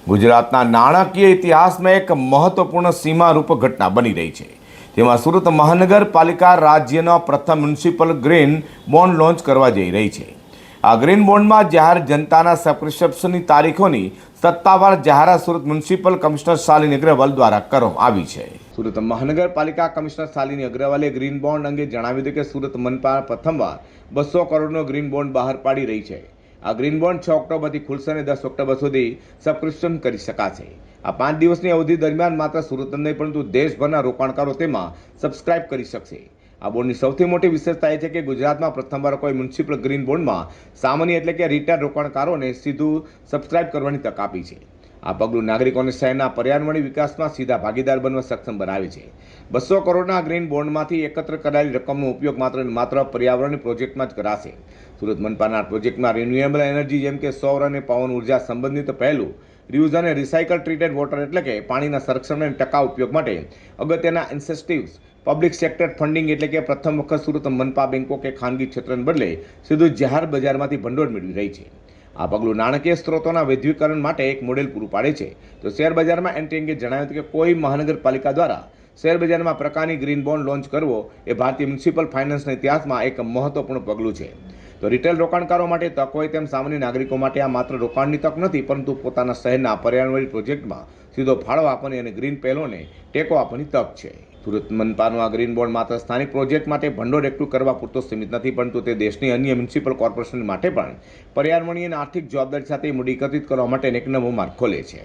ગુજરાતના નાણાકીય ઇતિહાસમાં એક મહત્વપૂર્ણ સીમારૂપ ઘટના બની રહી છે, જેમાં સુરત મહાનગરપાલિકા રાજ્યનો પ્રથમ મ્યુનિસિપલ ગ્રીન બોન્ડ લોન્ચ કરવા જઈ રહી છે। આ ગ્રીન બોન્ડમાં જાહેર જનતાના સબસ્ક્રિપ્શનની તારીખોની સત્તાવાર જાહેરાત સુરત મ્યુનિસિપલ કમિશનર શાલિની અગ્રવાલ દ્વારા કરવામાં આવી છે। સુરત મહાનગરપાલિકા કમિશનર શાલિની અગ્રવાલે ગ્રીન બોન્ડ અંગે જણાવ્યું હતું કે સુરત મનપા પ્રથમવાર 200 કરોડનો ગ્રીન બોન્ડ બહાર પાડી રહી છે। આ ગ્રીન બોન્ડ 6 ઓક્ટોબરથી ખુલશે અને 10 ઓક્ટોબર સુધી સબસ્ક્રિપ્શન કરી શકાશે। આ 5 દિવસની અવધિ દરમિયાન માત્ર સુરત નહીં પરંતુ દેશભરના રોકાણકારો તેમાં સબસ્ક્રાઇબ કરી શકશે। આ બોન્ડની સૌથી મોટી વિશેષતા એ છે કે ગુજરાતમાં પ્રથમવાર કોઈ મ્યુનિસિપલ ગ્રીન બોન્ડમાં સામાન્ય એટલે કે રિટેલ રોકાણકારોને સીધું સબસ્ક્રાઇબ કરવાની તક આપી છે। આ પગલું નાગરિકોને શહેરના પર્યાવરણીય વિકાસમાં સીધા ભાગીદાર બનવા સક્ષમ બનાવે છે। 200 કરોડના ગ્રીન બોન્ડમાંથી એકત્ર કરાયેલી રકમનો ઉપયોગ માત્ર ને માત્ર પર્યાવરણીય પ્રોજેક્ટમાં જ કરાશે। સુરત મનપાના પ્રોજેક્ટમાં રિન્યુએબલ એનર્જી જેમ કે સૌર અને પવન ઉર્જા સંબંધિત પહેલું રિયુઝ અને રિસાયકલ ટ્રીટેડ વોટર એટલે કે પાણીના સંરક્ષણ અને ટકાઉ ઉપયોગ માટે અગત્યના ઇન્સેન્ટિવ્સ, પબ્લિક સેક્ટર ફંડિંગ એટલે કે પ્રથમ વખત સુરત મનપા બેંકો કે ખાનગી ક્ષેત્રને બદલે સીધું જાહેર બજારમાંથી ભંડોળ મેળવી રહી છે। આ પગલું નાણાકીય સ્ત્રોતોના વૈશ્વિકરણ માટે એક મોડેલ પૂરું પાડે છે। તો શેર બજારમાં એન્ટ્રી અંગે જણાવ્યું હતું કે કોઈ મહાનગરપાલિકા દ્વારા શેર બજારમાં પ્રકારની ગ્રીન બોન્ડ લોન્ચ કરવો એ ભારતીય મ્યુનિસિપલ ફાઇનાન્સના ઇતિહાસમાં એક મહત્વપૂર્ણ પગલું છે। તો રિટેલ રોકાણકારો માટે તક હોય તેમ સામાન્ય નાગરિકો માટે આ માત્ર રોકાણની તક નથી પરંતુ પોતાના શહેરના પર્યાવરણીય પ્રોજેક્ટમાં સીધો ફાળો આપવાની અને ગ્રીન પહેલોને ટેકો આપવાની તક છે। સુરત મનપાનો આ ગ્રીન બોન્ડ માત્ર સ્થાનિક પ્રોજેક્ટ માટે ભંડોળ એકઠું કરવા પૂરતો સીમિત નથી પરંતુ તે દેશની અન્ય મ્યુનિસિપલ કોર્પોરેશન માટે પણ પર્યાવરણીય અને આર્થિક જવાબદારી સાથે મૂડી એકત્રિત કરવા માટે એક નવો માર્ગ ખોલે છે।